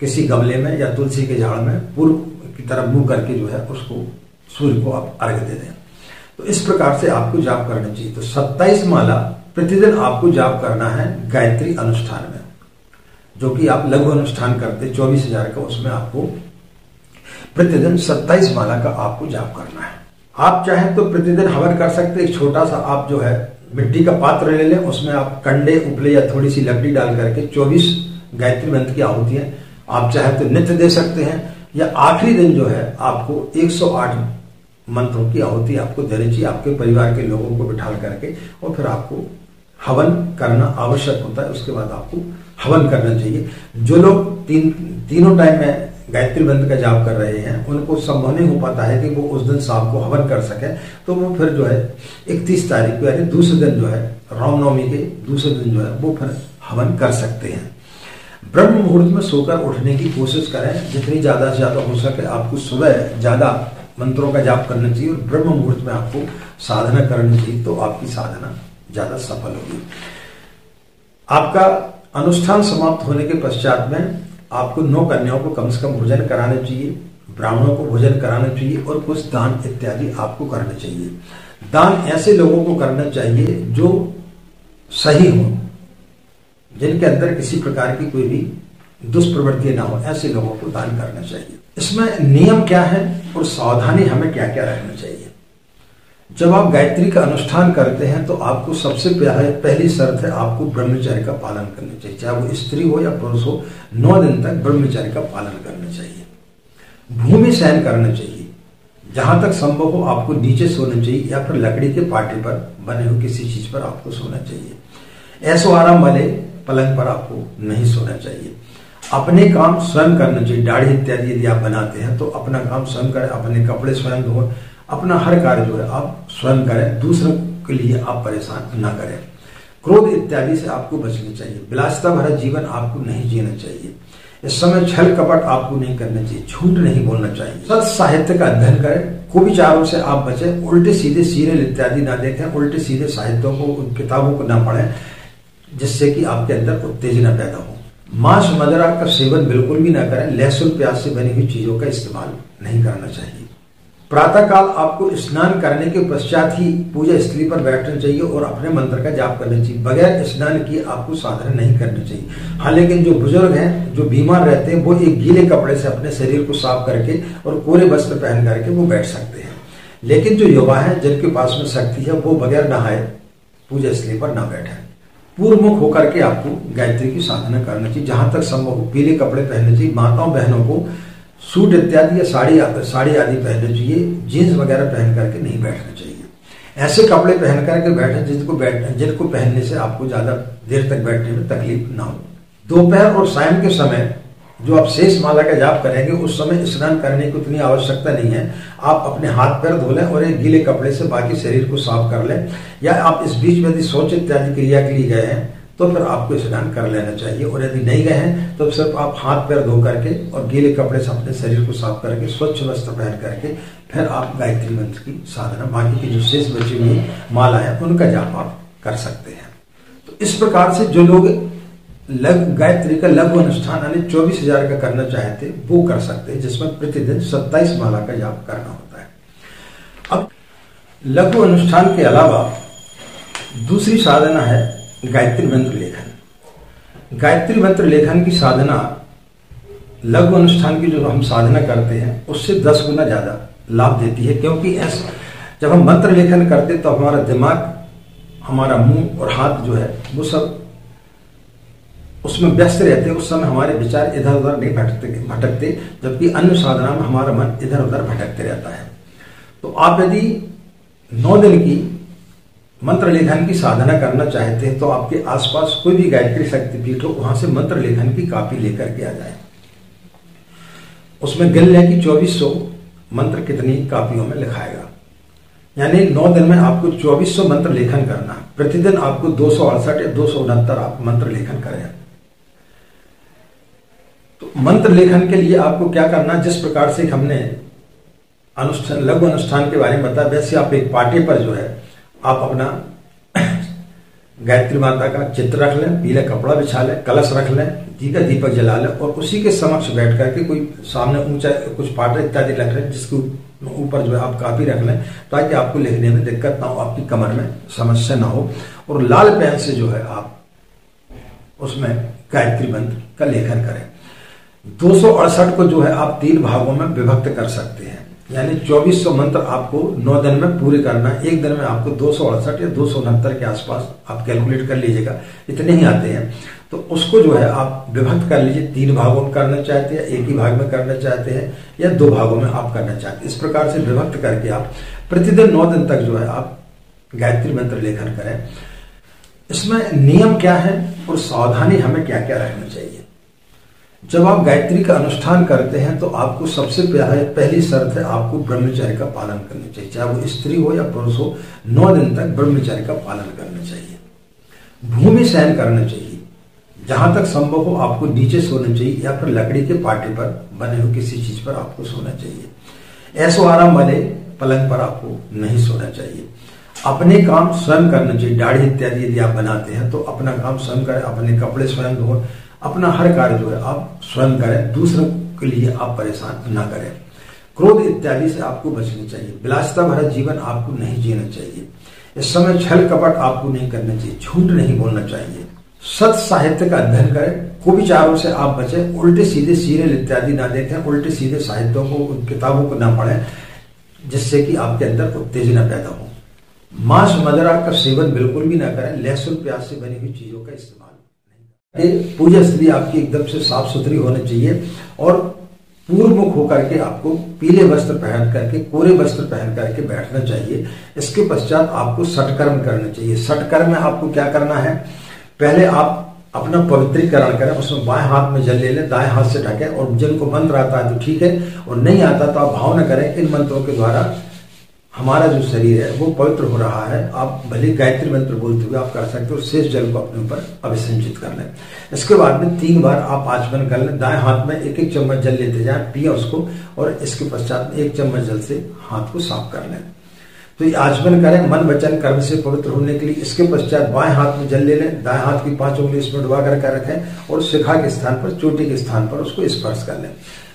किसी गमले में या तुलसी के झाड़ में पूर्व की तरफ मुंह करके जो है उसको सूर्य को आप अर्घ्य दे दें। तो इस प्रकार से आपको जाप करना चाहिए। तो 27 माला प्रतिदिन आपको जाप करना है गायत्री अनुष्ठान में, जो कि आप लघु अनुष्ठान करते 24,000 का, उसमें आपको प्रतिदिन 27 माला का आपको जाप करना है। आप चाहें तो प्रतिदिन हवन कर सकते। एक छोटा सा आप जो है मिट्टी का पात्र ले लें, उसमें आप कंडे, उपले या थोड़ी सी लकड़ी डाल करके 24 गायत्री मंत्र की आहुतियां आप चाहे तो नित्य दे सकते हैं, या आखिरी दिन जो है आपको 108 मंत्रों की आहुति आपको देनी चाहिए, आपके परिवार के लोगों को बिठा करके, और फिर आपको हवन करना आवश्यक होता है। उसके बाद आपको हवन करना चाहिए। जो लोग तीनों टाइम में गायत्री मंत्र का जाप कर रहे हैं, उनको संभव नहीं हो पाता है कि वो उस दिन शाम को हवन कर सके, तो वो फिर जो है 31 तारीख को यानी दूसरे दिन जो है रामनवमी के दूसरे दिन जो है वो फिर हवन कर सकते हैं। ब्रह्म मुहूर्त में सोकर उठने की कोशिश करें, जितनी ज्यादा से ज्यादा हो सके आपको सुबह ज्यादा मंत्रों का जाप करना चाहिए और ब्रह्म मुहूर्त में आपको साधना करनी चाहिए, तो आपकी साधना ज्यादा सफल होगी। आपका अनुष्ठान समाप्त होने के पश्चात में आपको 9 कन्याओं को कम से कम भोजन कराना चाहिए, ब्राह्मणों को भोजन कराना चाहिए और कुछ दान इत्यादि आपको करना चाहिए। दान ऐसे लोगों को करना चाहिए जो सही हो, जिनके अंदर किसी प्रकार की कोई भी दुष्प्रवृत्ति ना हो, ऐसे लोगों को दान करना चाहिए। इसमें नियम क्या है और सावधानी हमें क्या क्या रखना चाहिए। जब आप गायत्री का अनुष्ठान करते हैं तो आपको सबसे पहली शर्त है आपको ब्रह्मचर्य का पालन करना चाहिए, चाहे वो स्त्री हो या पुरुष हो। 9 दिन तक ब्रह्मचर्य का पालन करना चाहिए। भूमि शयन करना चाहिए, जहां तक संभव हो आपको नीचे सोना चाहिए या फिर लकड़ी के पाटे पर बने हुए किसी चीज पर आपको सोना चाहिए। ऐसो आराम वाले पलंग पर आपको नहीं सोना चाहिए। अपने काम स्वयं करना चाहिए। दाढ़ी इत्यादि यदि आप बनाते हैं तो अपना काम स्वयं करें, अपने कपड़े स्वयं धोएं, अपना हर कार्य जो है आप स्वयं करें, दूसरों के लिए आप परेशान ना करें। क्रोध इत्यादि से आपको बचना चाहिए। विलासिता भरा जीवन आपको नहीं जीना चाहिए। इस समय छल कपट आपको नहीं करना चाहिए, झूठ नहीं बोलना चाहिए। सत साहित्य का अध्ययन करें, कुविचारों से आप बचें, उल्टे सीधे सीरियल इत्यादि ना देखें, उल्टे सीधे साहित्यों को, किताबों को ना पढ़ें, जिससे कि आपके अंदर उत्तेजना पैदा हो। मांस मदिरा का सेवन बिल्कुल भी ना करें। लहसुन प्याज से बनी हुई चीजों का इस्तेमाल नहीं करना चाहिए। प्रातः काल आपको स्नान करने के पश्चात ही पूजा स्थली पर बैठना चाहिए और अपने मंत्र का जाप करना चाहिए। बगैर स्नान किए आपको साधना नहीं करनी चाहिए। हाँ, लेकिन जो बुजुर्ग हैं, जो बीमार रहते हैं, वो एक गीले कपड़े से अपने शरीर को साफ करके और कोरे वस्त्र पहन करके वो बैठ सकते हैं। लेकिन जो युवा है, जिनके पास में शक्ति है, वो बगैर नहाए पूजा स्थली पर ना बैठे। पूर्व मुख होकर के आपको गायत्री की साधना करना चाहिए। जहां तक संभव हो पीले कपड़े पहनने चाहिए। माताओं बहनों को सूट इत्यादि या साड़ी आदि पहनना चाहिए। जीन्स वगैरह पहन करके नहीं बैठना चाहिए। ऐसे कपड़े पहन करके बैठे जिनको पहनने से आपको ज्यादा देर तक बैठने में तकलीफ ना हो। दोपहर और शाम के समय जो आप शेष माला का जाप करेंगे, उस समय स्नान करने की उतनी आवश्यकता नहीं है। आप अपने हाथ पैर धो लें और एक गीले कपड़े से बाकी शरीर को साफ कर लें, या आप इस बीच में यदि शौच इत्यादि क्रिया के लिए गए हैं तो फिर आपको स्नान कर लेना चाहिए। और यदि नहीं गए हैं तो सिर्फ आप हाथ पैर धो करके और गीले कपड़े से अपने शरीर को साफ करके स्वच्छ वस्त्र पहन करके फिर आप गायत्री मंत्र की साधना, बाकी की जो शेष बची हुई माला है, उनका जाप आप कर सकते हैं। तो इस प्रकार से जो लोग गायत्री का लघु अनुष्ठान यानी 24,000 का करना चाहते वो कर सकते हैं, जिसमें प्रतिदिन 27 माला का जाप करना होता है। अब लघु अनुष्ठान के अलावा दूसरी साधना है गायत्री मंत्र लेखन। गायत्री मंत्र लेखन की साधना लघु अनुष्ठान की जो हम साधना करते हैं उससे 10 गुना ज्यादा लाभ देती है, क्योंकि जब हम मंत्र लेखन करते तो हमारा दिमाग, हमारा मुंह और हाथ जो है वो सब उसमें व्यस्त रहते हैं। उस समय हमारे विचार इधर उधर नहीं भटकते, जबकि अन्य साधना में हमारा मन इधर उधर भटकते रहता है। तो आप यदि 9 दिन की मंत्र लेखन की साधना करना चाहते हैं तो आपके आसपास कोई भी गायत्री शक्तिपीठ हो, वहां से मंत्र लेखन की कॉपी लेकर के आ जाए। उसमें गिन लें कि 2400 मंत्र कितनी कापियों में लिखाएगा, यानी 9 दिन में आपको 2400 मंत्र लेखन करना। प्रतिदिन आपको 268 या 269 आप मंत्र लेखन करें। तो मंत्र लेखन के लिए आपको क्या करना, जिस प्रकार से हमने अनुष्ठान, लघु अनुष्ठान के बारे में बताया, वैसे आप एक पाटे पर जो है आप अपना गायत्री माता का चित्र रख लें, पीला कपड़ा बिछा लें, कलश रख लें, दीपक जला लें और उसी के समक्ष बैठ करके कोई सामने ऊंचा कुछ पाटे इत्यादि रख लें, जिसके ऊपर जो है आप कापी रख लें, ताकि आपको लिखने में दिक्कत ना हो, आपकी कमर में समस्या ना हो। और लाल पेन से जो है आप उसमें गायत्री मंत्र का लेखन करें। 268 को जो है आप 3 भागों में विभक्त कर सकते हैं। यानी 2400 मंत्र आपको 9 दिन में पूरे करना है। एक दिन में आपको 268 या 269 के आसपास आप कैलकुलेट कर लीजिएगा, इतने ही आते हैं। तो उसको जो है आप विभक्त कर लीजिए, 3 भागों में करना चाहते हैं, एक ही भाग में करना चाहते हैं, या 2 भागों में आप करना चाहते हैं। इस प्रकार से विभक्त करके आप प्रतिदिन 9 दिन तक जो है आप गायत्री मंत्र लेखन करें। इसमें नियम क्या है और सावधानी हमें क्या क्या रखना चाहिए। जब आप गायत्री का अनुष्ठान करते हैं तो आपको सबसे पहली शर्त है आपको ब्रह्मचर्य का पालन करना चाहिए, चाहे वो स्त्री हो या पुरुष हो। 9 दिन तक ब्रह्मचर्य का पालन करना चाहिए। भूमि शयन करना चाहिए, जहां तक संभव हो आपको नीचे सोना चाहिए या फिर लकड़ी के पाटे पर बने हुए किसी चीज पर आपको सोना चाहिए। ऐसो आराम वाले पलंग पर आपको नहीं सोना चाहिए। अपने काम स्वयं करना चाहिए। दाढ़ी इत्यादि यदि आप बनाते हैं तो अपना काम स्वयं करें, अपने कपड़े स्वयं धोएं, अपना हर कार्य जो है आप स्वयं करें, दूसरों के लिए आप परेशान ना करें। क्रोध इत्यादि से आपको बचना चाहिए। विलासिता भरा जीवन आपको नहीं जीना चाहिए। इस समय छल कपट आपको नहीं करना चाहिए, झूठ नहीं बोलना चाहिए। सत साहित्य का अध्ययन करें, कुविचारों से आप बचें, उल्टे सीधे सीरियल इत्यादि ना देखें, उल्टे सीधे साहित्यों को, किताबों को ना पढ़ें जिससे कि आपके अंदर उत्तेजना पैदा हो। मांस मदिरा का सेवन बिल्कुल भी ना करें। लहसुन प्याज से बनी हुई चीजों का इस्तेमाल नहीं करें। पूजा स्थिति आपकी एकदम से साफ सुथरी होनी चाहिए और पूर्व मुख होकर के आपको पीले वस्त्र पहन करके, कोरे वस्त्र पहन करके बैठना चाहिए। इसके पश्चात आपको सटकर्म करना चाहिए। सटकर्म में आपको क्या करना है, पहले आप अपना पवित्रीकरण करें, उसमें बाएं हाथ में जल ले लें, दाएं हाथ से ढकें, और जिनको मंत्र आता है तो ठीक है, और नहीं आता तो आप भावना करें इन मंत्रों के द्वारा हमारा जो शरीर है वो पवित्र हो रहा है। आप भले गायत्री मंत्र बोलते हुए आप कर सकते हो। शेष जल को अपने ऊपर अभिसंचित कर लें। इसके बाद में 3 बार आप आचमन कर लें। दाएं हाथ में 1-1 चम्मच जल लेते जाएं, पिए उसको, और इसके पश्चात 1 चम्मच जल से हाथ को साफ कर लें। तो ये आचमन करें मन वचन कर्म से पवित्र होने के लिए। इसके पश्चात बाएं हाथ में जल ले लें, दाएं हाथ की 5 उंगली इसमें डुबा कर रखें और शिखा के स्थान पर, चोटी के स्थान पर उसको स्पर्श कर लें।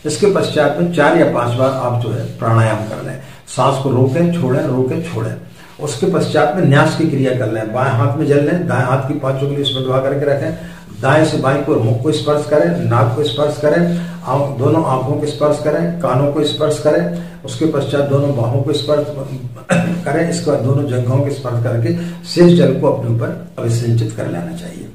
इसके पश्चात में 4 या 5 बार आप जो है प्राणायाम कर लें। सांस को रोकें छोड़ें, रोकें छोड़ें। उसके पश्चात में न्यास की क्रिया कर लें। बाएं हाथ में जल लें, दाएं हाथ की 5 उंगली इसमें डुबा करके रखें, दाएं से बाएं को मुख को स्पर्श करें, नाक को स्पर्श करें, दोनों आंखों को स्पर्श करें, कानों को स्पर्श करें। उसके पश्चात दोनों बाहों को स्पर्श करें। इसके बाद दोनों जंघों को स्पर्श करके शेष जल को अपने ऊपर अभिसिंचित कर लेना चाहिए।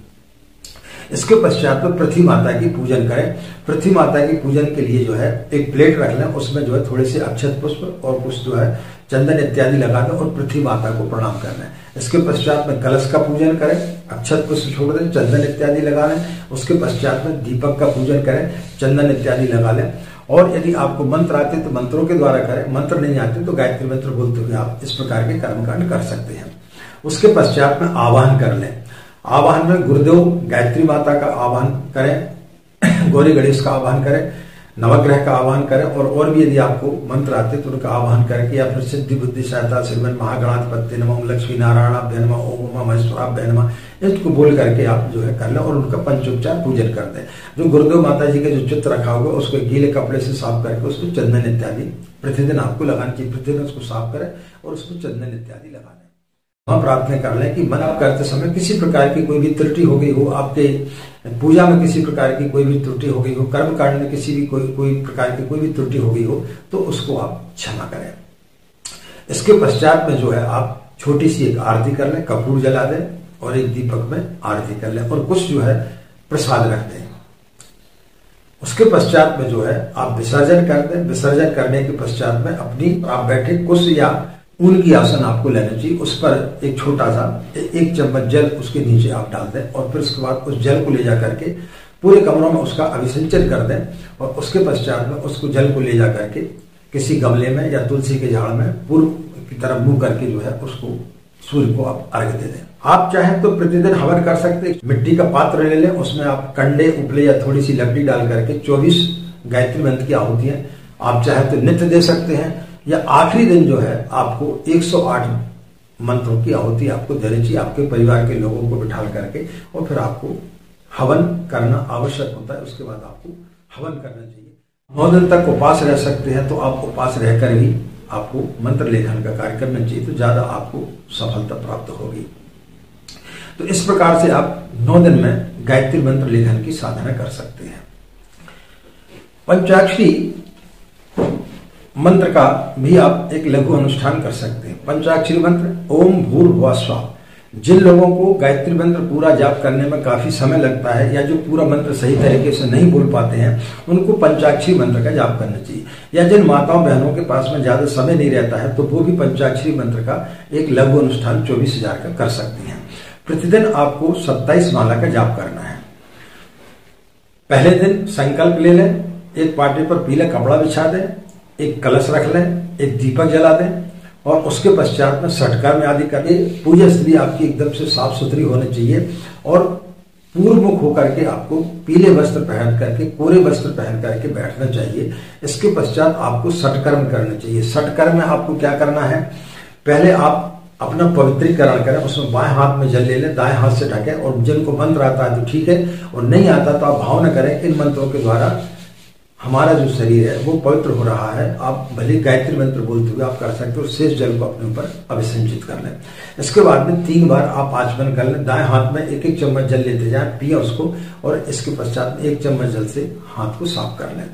इसके पश्चात में पृथ्वी माता की पूजन करें। पृथ्वी माता की पूजन के लिए जो है एक प्लेट रख लें, उसमें जो है थोड़े से अक्षत पुष्प और कुछ जो है चंदन इत्यादि लगा दें और पृथ्वी माता को प्रणाम कर लें। इसके पश्चात में कलश का पूजन करें, अक्षत पुष्प छोड़ दें, चंदन इत्यादि लगा लें। उसके पश्चात में दीपक का पूजन करें, चंदन इत्यादि लगा लें। और यदि आपको मंत्र आते तो मंत्रों के द्वारा करें, मंत्र नहीं आते तो गायत्री मंत्र बोलते हुए आप इस प्रकार के कर्मकांड कर सकते हैं। उसके पश्चात में आवाहन कर लें। आवाहन में गुरुदेव गायत्री माता का आवाहन करें, गौरी गणेश का आवाहन करें, नवग्रह का आवाहन करें, और भी यदि आपको मंत्र आते तो उनका आवाहन करके, या फिर सिद्धि बुद्धि सहायता श्रीमन महागणाधिपत्य नमः, लक्ष्मी नारायणाभ्य नमः, ओम उमा महेश्वराभ्य नमः, इसको बोल करके आप जो है कर लें और उनका पंचोपचार पूजन कर दें। जो गुरुदेव माता जी के जो चित्र रखा होगा उसको गीले कपड़े से साफ करके उसको चंदन इत्यादि प्रतिदिन आपको लगाना चाहिए। प्रतिदिन उसको साफ करें और उसको चंदन इत्यादि लगा दें। हम प्रार्थना कर लें कि मन आप करते समय किसी प्रकार की कोई भी त्रुटि हो गई हो, आपके पूजा में किसी प्रकार की कोई भी त्रुटि हो गई हो, कर्म कांड में किसी भी कोई प्रकार की कोई भी त्रुटि हो गई हो, तो उसको आप क्षमा करें। इसके पश्चात में जो है आप छोटी सी एक आरती कर लें, कपूर जला दें और एक दीपक में आरती कर लें और कुछ जो है प्रसाद रख दें। उसके पश्चात में जो है आप विसर्जन कर दें। विसर्जन करने के पश्चात में अपनी आप बैठे कुश या ऊन की आसन आपको लेना चाहिए, उस पर एक छोटा सा 1 चम्मच जल उसके नीचे आप डाल दें और फिर उसके बाद उस जल को ले जा करके पूरे कमरों में उसका अभिसिंचन कर दें और उसके पश्चात में उसको जल को ले जा करके किसी गमले में या तुलसी के झाड़ में पूर्व की तरफ मुंह करके जो है उसको सूर्य को आप अर्घ्य दे दें। आप चाहें तो प्रतिदिन हवन कर सकते हैं। मिट्टी का पात्र ले लें, उसमें आप कंडे उपले या थोड़ी सी लकड़ी डाल करके 24 गायत्री मंत्र की आहुतियां आप चाहें तो नित्य दे सकते हैं, या आखिरी दिन जो है आपको 108 मंत्रों की आहुति आपको देनी चाहिए आपके परिवार के लोगों को बिठा करके, और फिर आपको हवन करना आवश्यक होता है। उसके बाद आपको हवन करना चाहिए। 9 दिन तक उपवास रह सकते हैं, तो आप उपवास रहकर ही आपको मंत्र लेखन का कार्य करना चाहिए, तो ज्यादा आपको सफलता प्राप्त होगी। तो इस प्रकार से आप 9 दिन में गायत्री मंत्र लेखन की साधना कर सकते हैं। पंचाक्षरी मंत्र का भी आप एक लघु अनुष्ठान कर सकते हैं। पंचाक्षरी मंत्र ओम भूर्भुवः स्वः। जिन लोगों को गायत्री मंत्र पूरा जाप करने में काफी समय लगता है या जो पूरा मंत्र सही तरीके से नहीं बोल पाते हैं, उनको पंचाक्षरी मंत्र का जाप करना चाहिए। या जिन माताओं बहनों के पास में ज्यादा समय नहीं रहता है तो वो भी पंचाक्षरी मंत्र का एक लघु अनुष्ठान 24,000 का कर सकती हैं। प्रतिदिन आपको 27 माला का जाप करना है। पहले दिन संकल्प ले लें, एक पाटे पर पीला कपड़ा बिछा दें, एक कलश रख लें, एक दीपक जला दें और उसके पश्चात में षटकर्म आदि करके पूजा स्त्री आपकी एकदम से साफ सुथरी होनी चाहिए और पूर्व मुख होकर के आपको पीले वस्त्र पहन करके, कोरे वस्त्र पहन करके बैठना चाहिए। इसके पश्चात आपको षटकर्म करना चाहिए। षटकर्म में आपको क्या करना है, पहले आप अपना पवित्रीकरण करें, उसमें बाएं हाथ में जल ले लें, दाएं हाथ से ढकें और जिनको मंत्र आता है तो ठीक है और नहीं आता तो आप भावना करें इन मंत्रों के द्वारा हमारा जो शरीर है वो पवित्र हो रहा है। आप भले गायत्री मंत्र बोलते हुए आप कर सकते हो। शेष जल को अपने ऊपर अभिसिंचित कर लें। इसके बाद में 3 बार आप आचमन कर लें। दाएं हाथ में 1-1 चम्मच जल लेते जाएं, पिए उसको और इसके पश्चात में 1 चम्मच जल से हाथ को साफ कर लें।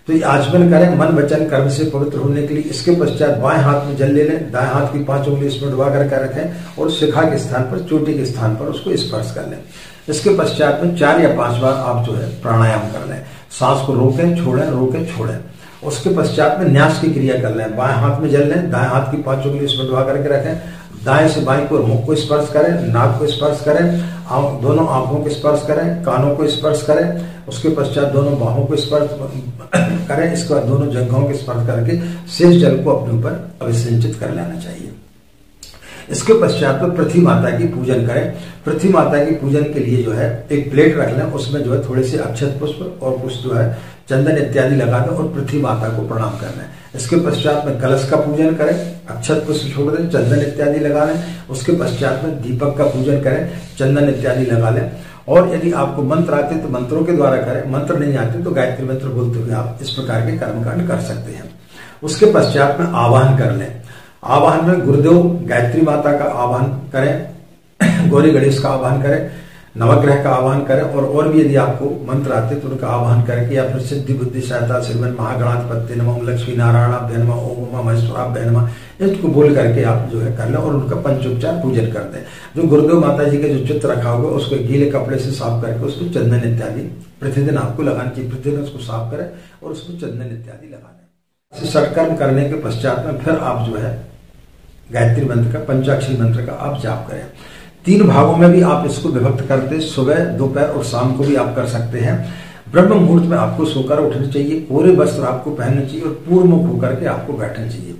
तो ये आचमन करें मन वचन कर्म से पवित्र होने के लिए। इसके पश्चात बाएं हाथ में जल ले लें, दाएं हाथ की 5 उंगली इसमें डुबा करके रखें और शिखा के स्थान पर, चोटी के स्थान पर उसको स्पर्श कर लें। इसके पश्चात में 4 या 5 बार आप जो है प्राणायाम कर लें। सांस को रोकें छोड़ें, रोकें छोड़ें। उसके पश्चात में न्यास की क्रिया कर लें। बाएं हाथ में जल लें, दाएं हाथ की 5 उंगली इसमें डुबा करके रखें, दाएं से बाएं को मुख को स्पर्श करें, नाक को स्पर्श करें, दोनों आंखों को स्पर्श करें, कानों को स्पर्श करें। उसके पश्चात दोनों बाहों को स्पर्श करें। इसके बाद दोनों जंघों को स्पर्श करके शेष जल को अपने ऊपर अभिसिंचित कर लेना चाहिए। इसके पश्चात में पृथ्वी माता की पूजन करें। पृथ्वी माता की पूजन के लिए जो है एक प्लेट रख लें, उसमें जो है थोड़े से अक्षत पुष्प और कुछ जो है चंदन इत्यादि लगा दें और पृथ्वी माता को प्रणाम कर लें। इसके पश्चात में कलश का पूजन करें, अक्षत पुष्प छोड़ दें, चंदन इत्यादि लगा लें। उसके पश्चात में दीपक का पूजन करें, चंदन इत्यादि लगा लें। और यदि आपको मंत्र आते तो मंत्रों के द्वारा करें, मंत्र नहीं आते तो गायत्री मंत्र बोलते हुए आप इस प्रकार के कर्मकांड कर सकते हैं। उसके पश्चात में आवाहन कर लें। आवाहन में गुरुदेव गायत्री माता का आवाहन करें, गौरी गणेश का आवाहन करें, नवग्रह का आवाहन करें और भी यदि आपको मंत्र आते तो उनका आवाहन करके या फिर सिद्धि बुद्धि सहायता श्रीमन महागणाधिपति नमः, ओम लक्ष्मी नारायणाभ्य नमः, ओम उमा महेश्वराभ्य नमः, इसको बोल करके आप जो है कर लें और उनका पंचोपचार पूजन कर दें। जो गुरुदेव माता जी के जो चित्र रखा होगा उसको गीले कपड़े से साफ करके उसको चंदन इत्यादि प्रतिदिन आपको लगाना चाहिए। प्रतिदिन उसको साफ करें और उसको चंदन इत्यादि लगा दें। षटकर्म करने के पश्चात में फिर आप जो है गायत्री मंत्र का, पंचाक्षरी मंत्र का आप जाप करें। 3 भागों में भी आप इसको विभक्त करते, सुबह, दोपहर और शाम को भी आप कर सकते हैं। ब्रह्म मुहूर्त में आपको सोकर उठना चाहिए, कोरे वस्त्र आपको पहनना चाहिए और पूर्व मुख होकर के आपको बैठना चाहिए।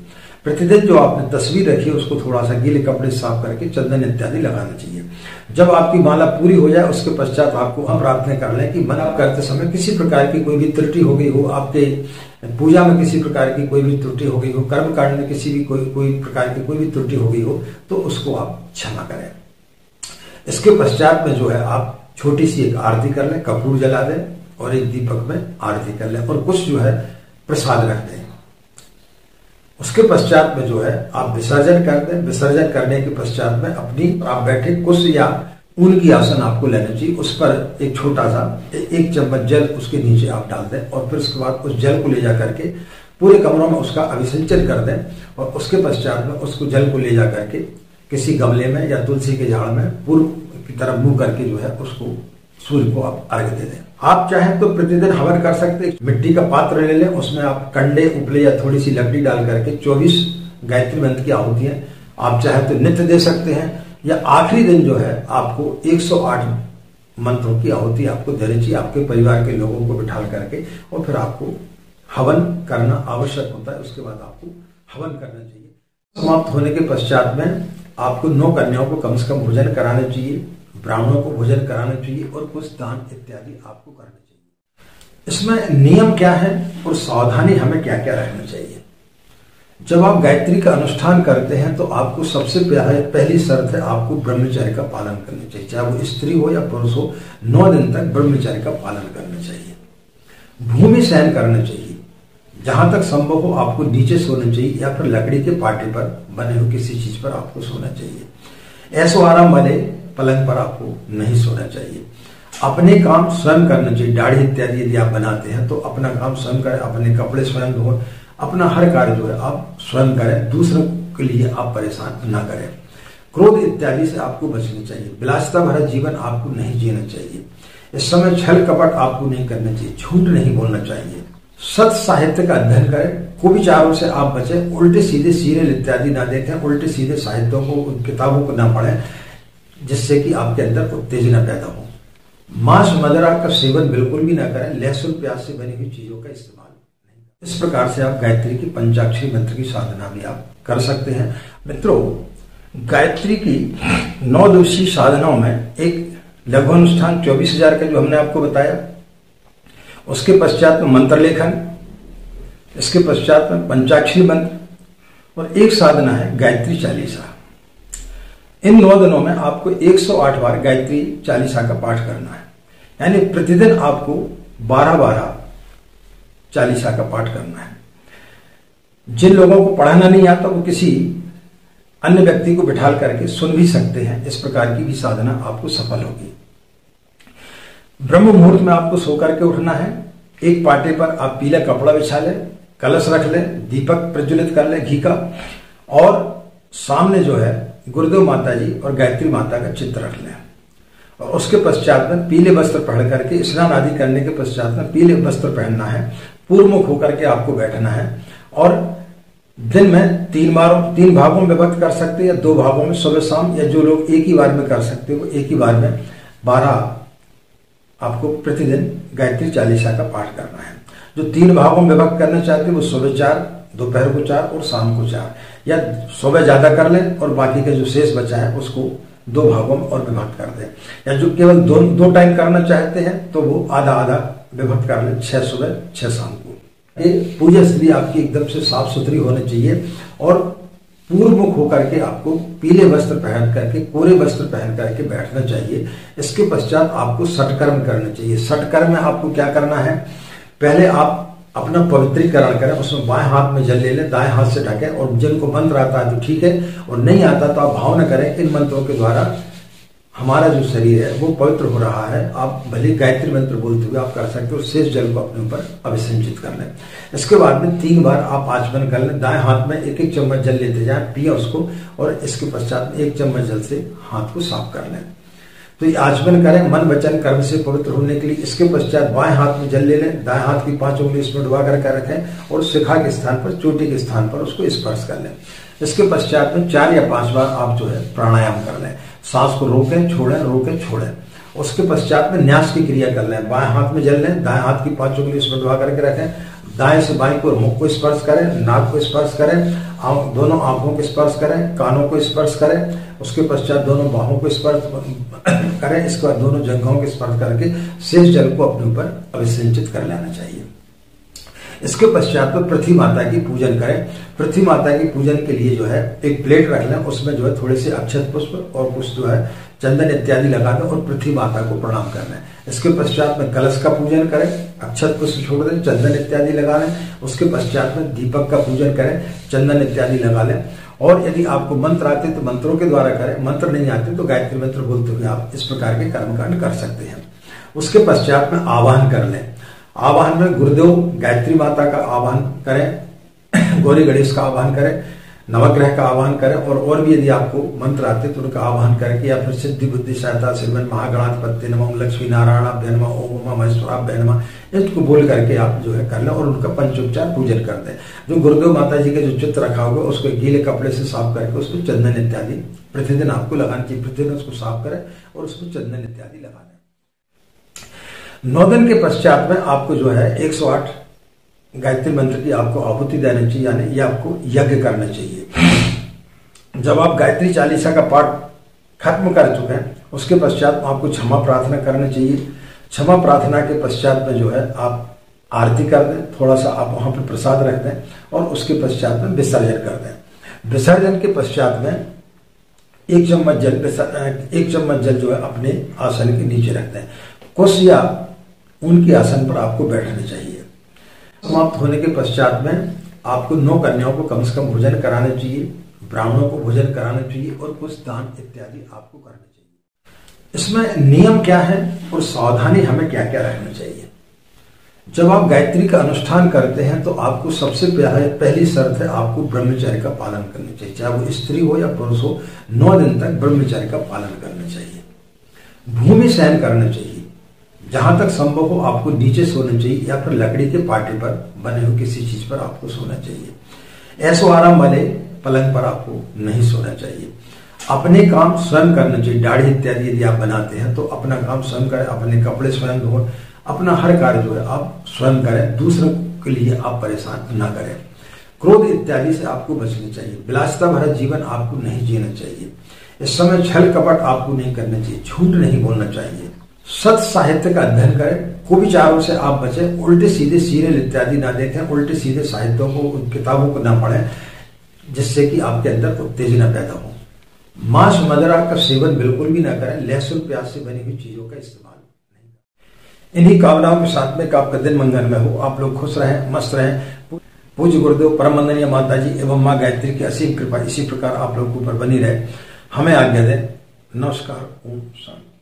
प्रतिदिन जो आपने तस्वीर रखी है उसको थोड़ा सा गीले कपड़े साफ करके चंदन इत्यादि लगाना चाहिए। जब आपकी माला पूरी हो जाए उसके पश्चात आपको हम प्रार्थना कर लें कि मन आप करते समय किसी प्रकार की कोई भी त्रुटि हो गई हो, आपके पूजा में किसी प्रकार की कोई भी त्रुटि हो गई हो, कर्म कांड में किसी भी कोई प्रकार की कोई भी त्रुटि हो गई हो तो उसको आप क्षमा करें। इसके पश्चात में जो है आप छोटी सी एक आरती कर लें, कपूर जला दें और एक दीपक में आरती कर लें और कुछ जो है प्रसाद रख दें। उसके पश्चात में जो है आप विसर्जन कर दें। विसर्जन करने के पश्चात में अपनी आप बैठे कुश या ऊन की आसन आपको लेना चाहिए, उस पर एक छोटा सा 1 चम्मच जल उसके नीचे आप डाल दें और फिर उसके बाद उस जल को ले जा करके पूरे कमरों में उसका अभिसिंचन कर दें और उसके पश्चात में उसको जल को ले जा करके किसी गमले में या तुलसी के झाड़ में पूर्व की तरफ मुंह करके जो है उसको सूर्य को आप अर्घ्य दे दें। आप चाहें तो प्रतिदिन हवन कर सकते हैं। मिट्टी का पात्र ले लें, उसमें आप कंडे, उपले या थोड़ी सी लकड़ी डाल करके 24 गायत्री मंत्र की आहुतियां आप चाहे तो नित्य दे सकते हैं या आखिरी दिन जो है आपको 108 मंत्रों की आहुति आपको देनी चाहिए आपके परिवार के लोगों को बिठा करके और फिर आपको हवन करना आवश्यक होता है। उसके बाद आपको हवन करना चाहिए। समाप्त होने के पश्चात में आपको 9 कन्याओं को कम से कम भोजन कराना चाहिए, ब्राह्मणों को भोजन कराना चाहिए और कुछ दान इत्यादि आपको करना चाहिए। इसमें नियम क्या है और सावधानी हमें क्या क्या रखना चाहिए। जब आप गायत्री का अनुष्ठान करते हैं तो आपको सबसे पहली शर्त है आपको ब्रह्मचर्य का पालन करना चाहिए, चाहे वो स्त्री हो या पुरुष हो। 9 दिन तक ब्रह्मचर्य का पालन करना चाहिए। भूमि शयन करना चाहिए, जहां तक संभव हो आपको नीचे सोना चाहिए या फिर लकड़ी के पाटे पर बने हुए किसी चीज पर आपको सोना चाहिए। ऐसो आराम वाले पलंग पर आपको नहीं सोना चाहिए। अपने काम स्वयं करना चाहिए। दाढ़ी इत्यादि यदि आप बनाते हैं तो अपना काम स्वयं करें, अपने कपड़े स्वयं धोएं, अपना हर कार्य जो है आप स्वयं करें, दूसरों के लिए आप परेशान ना करें। क्रोध इत्यादि से आपको बचना चाहिए। विलासिता भरा जीवन आपको नहीं जीना चाहिए। इस समय छल कपट आपको नहीं करना चाहिए। झूठ नहीं बोलना चाहिए। सत्य साहित्य का अध्ययन करें। कुविचारों से आप बचें। उल्टे सीधे सीरियल इत्यादि ना देखें। उल्टे सीधे साहित्यों को, किताबों को ना पढ़ें, जिससे कि आपके अंदर उत्तेजना पैदा हो। मांस मदिरा का सेवन बिल्कुल भी ना करें। लहसुन प्याज से बनी हुई चीजों का इस्तेमाल नहीं। इस प्रकार से आप गायत्री की पंचाक्षरी मंत्र की साधना भी आप कर सकते हैं। मित्रों, गायत्री की 9 दिवसीय साधनाओं में एक लघु अनुष्ठान 24,000 का जो हमने आपको बताया, उसके पश्चात में मंत्र लेखन, इसके पश्चात में पंचाक्षरी मंत्र, और एक साधना है गायत्री चालीसा। इन 9 दिनों में आपको 108 बार गायत्री चालीसा का पाठ करना है। यानी प्रतिदिन आपको 12-12 चालीसा का पाठ करना है। जिन लोगों को पढ़ना नहीं आता वो किसी अन्य व्यक्ति को बिठाल करके सुन भी सकते हैं। इस प्रकार की भी साधना आपको सफल होगी। ब्रह्म मुहूर्त में आपको सो करके उठना है। एक पाटे पर आप पीला कपड़ा बिछा लें, कलश रख लें, दीपक प्रज्वलित कर लें घी का, और सामने जो है गुरुदेव माता जी और गायत्री माता का चित्र रख लें। और उसके पश्चात में पीले वस्त्र पहन करके, स्नान आदि करने के पश्चात में पीले वस्त्र पहनना है। पूर्वमुख होकर के आपको बैठना है और दिन में 3 भागों में विभक्त कर सकते हैं, या 2 भागों में, सुबह शाम, या जो लोग एक ही बार में कर सकते हो एक ही बार में 12 आपको प्रतिदिन गायत्री चालीसा का पाठ करना है। जो 3 भागों में विभक्त करना चाहते हैं वो सुबह 4, दोपहर को 4 और शाम को 4, या सुबह ज्यादा कर लें और बाकी का जो शेष बचा है उसको 2 भागों में और विभक्त कर दें। या जो केवल 2 टाइम करना चाहते हैं तो वो आधा विभक्त कर लें, 6 सुबह 6 शाम को। ये पूजा स्त्री आपकी एकदम से साफ सुथरी होनी चाहिए और पूर्वमुख होकर के आपको पीले वस्त्र पहन करके, कोरे वस्त्र पहन करके बैठना चाहिए। इसके पश्चात आपको षटकर्म करना चाहिए। षटकर्म में आपको क्या करना है, पहले आप अपना पवित्रीकरण करें। उसमें बाएं हाथ में जल ले लें, दाएं हाथ से ढकें, और जिनको मंत्र आता है तो ठीक है, और नहीं आता तो आप भावना करें इन मंत्रों के द्वारा हमारा जो शरीर है वो पवित्र हो रहा है। आप भले गायत्री मंत्र बोलते हुए आप कर सकते हो। शेष जल को अपने ऊपर अभिसिंचित कर लें। इसके बाद में 3 बार आप आचमन कर लें। दाएं हाथ में 1-1 चम्मच जल लेते जाएं, पिए उसको, और इसके पश्चात 1 चम्मच जल से हाथ को साफ कर लें। तो ये आचमन करें मन वचन कर्म से पवित्र होने के लिए। इसके पश्चात बाएं हाथ में जल ले लें, दाएं हाथ की 5 उंगली इसमें डुबा कर रखें और शिखा के स्थान पर, चोटी के स्थान पर उसको स्पर्श कर लें। इसके पश्चात में 4 या 5 बार आप जो है प्राणायाम कर लें। सांस को रोकें छोड़ें, रोकें छोड़ें। उसके पश्चात में न्यास की क्रिया कर लें। बाएं हाथ में जल लें, दाएं हाथ की 5 उंगली इसमें डुबा करके रखें, दाएं से बाएं को मुख को स्पर्श करें, नाक को स्पर्श करें, दोनों आंखों को स्पर्श करें, कानों को स्पर्श करें। उसके पश्चात दोनों बाहों को स्पर्श करें। इसके बाद दोनों जंघों को स्पर्श करके शेष जल को अपने ऊपर अभिसिंचित कर लेना चाहिए। इसके पश्चात में पृथ्वी माता की पूजन करें। पृथ्वी माता की पूजन के लिए जो है एक प्लेट रख लें, उसमें जो है थोड़े से अक्षत पुष्प और कुछ जो है चंदन इत्यादि लगा दें और पृथ्वी माता को प्रणाम कर लें। इसके पश्चात में कलश का पूजन करें, अक्षत पुष्प छोड़ दें, चंदन इत्यादि लगा लें। उसके पश्चात में दीपक का पूजन करें, चंदन इत्यादि लगा लें। और यदि आपको मंत्र आते तो मंत्रों के द्वारा करें, मंत्र नहीं आते तो गायत्री मंत्र बोलते हुए आप इस प्रकार के कर्मकांड कर सकते हैं। उसके पश्चात में आवाहन कर लें। आवाहन में गुरुदेव गायत्री माता का आवाहन करें, गौरी गणेश का आवाहन करें, नवग्रह का आवाहन करें, और भी यदि आपको मंत्र आते तो उनका आवाहन करके, या फिर सिद्धि बुद्धि सहायता श्रीमन महागणाधिपत्य नमः, लक्ष्मी नारायणाभ्य नमः, ओम उमा महेश्वराभ्य नमः, इसको बोल करके आप जो है कर लें और उनका पंचोपचार पूजन कर दें। जो गुरुदेव माता जी के जो चित्र रखा होगा उसको गीले कपड़े से साफ करके उसको चंदन इत्यादि प्रतिदिन आपको लगाना चाहिए। प्रतिदिन उसको साफ करें और उसको चंदन इत्यादि लगा दें। 9 दिन के पश्चात में आपको जो है 108 गायत्री मंत्र की आपको आहुति देना चाहिए, यानी ये आपको यज्ञ करना चाहिए। जब आप गायत्री चालीसा का पाठ खत्म कर चुके हैं उसके पश्चात आपको क्षमा प्रार्थना करना चाहिए। क्षमा प्रार्थना के पश्चात में जो है आप आरती कर दें, थोड़ा सा आप वहां पर प्रसाद रख दें और उसके पश्चात में विसर्जन कर दें। विसर्जन के पश्चात में 1 चम्मच जल जो है अपने आसन के नीचे रख दें। कुश या उनके आसन पर आपको बैठना चाहिए। समाप्त होने के पश्चात में आपको 9 कन्याओं को कम से कम भोजन कराना चाहिए, ब्राह्मणों को भोजन कराना चाहिए और कुछ दान इत्यादि आपको करना चाहिए। इसमें नियम क्या है और सावधानी हमें क्या क्या रखना चाहिए। जब आप गायत्री का अनुष्ठान करते हैं तो आपको सबसे पहली शर्त है आपको ब्रह्मचर्य का पालन करना चाहिए। चाहे वो स्त्री हो या पुरुष हो, 9 दिन तक ब्रह्मचर्य का पालन करना चाहिए। भूमि शयन करना चाहिए। जहां तक संभव हो आपको नीचे सोना चाहिए या फिर लकड़ी के पाटे पर बने हुए किसी चीज पर आपको सोना चाहिए। ऐसो आराम वाले पलंग पर आपको नहीं सोना चाहिए। अपने काम स्वयं करना चाहिए। दाढ़ी इत्यादि यदि आप बनाते हैं तो अपना काम स्वयं करें, अपने कपड़े स्वयं धोएं, अपना हर कार्य जो है आप स्वयं करें, दूसरों के लिए आप परेशान ना करें। क्रोध इत्यादि से आपको बचना चाहिए। विलासिता भरा जीवन आपको नहीं जीना चाहिए। इस समय छल कपट आपको नहीं करना चाहिए। झूठ नहीं बोलना चाहिए। सत्य साहित्य का अध्ययन करें। कुविचारों से आप बचें। उल्टे सीधे सीरियल इत्यादि ना देखें। उल्टे सीधे साहित्यों को, किताबों को ना पढ़ें जिससे कि आपके अंदर उत्तेजना पैदा हो। मांस मदिरा का सेवन बिल्कुल भी ना करें। लहसुन प्याज से बनी हुई चीजों का इस्तेमाल नहीं करें। इन्हीं कामनाओं के साथ में आपका दिन मंगलमय हो। आप लोग खुश रहें, मस्त रहें। पूज्य गुरुदेव परम वंदनीय माता जी एवं मां गायत्री की असीम कृपा इसी प्रकार आप लोगों के ऊपर बनी रहे। हमें आज्ञा दें। नमस्कार। ओम शांति।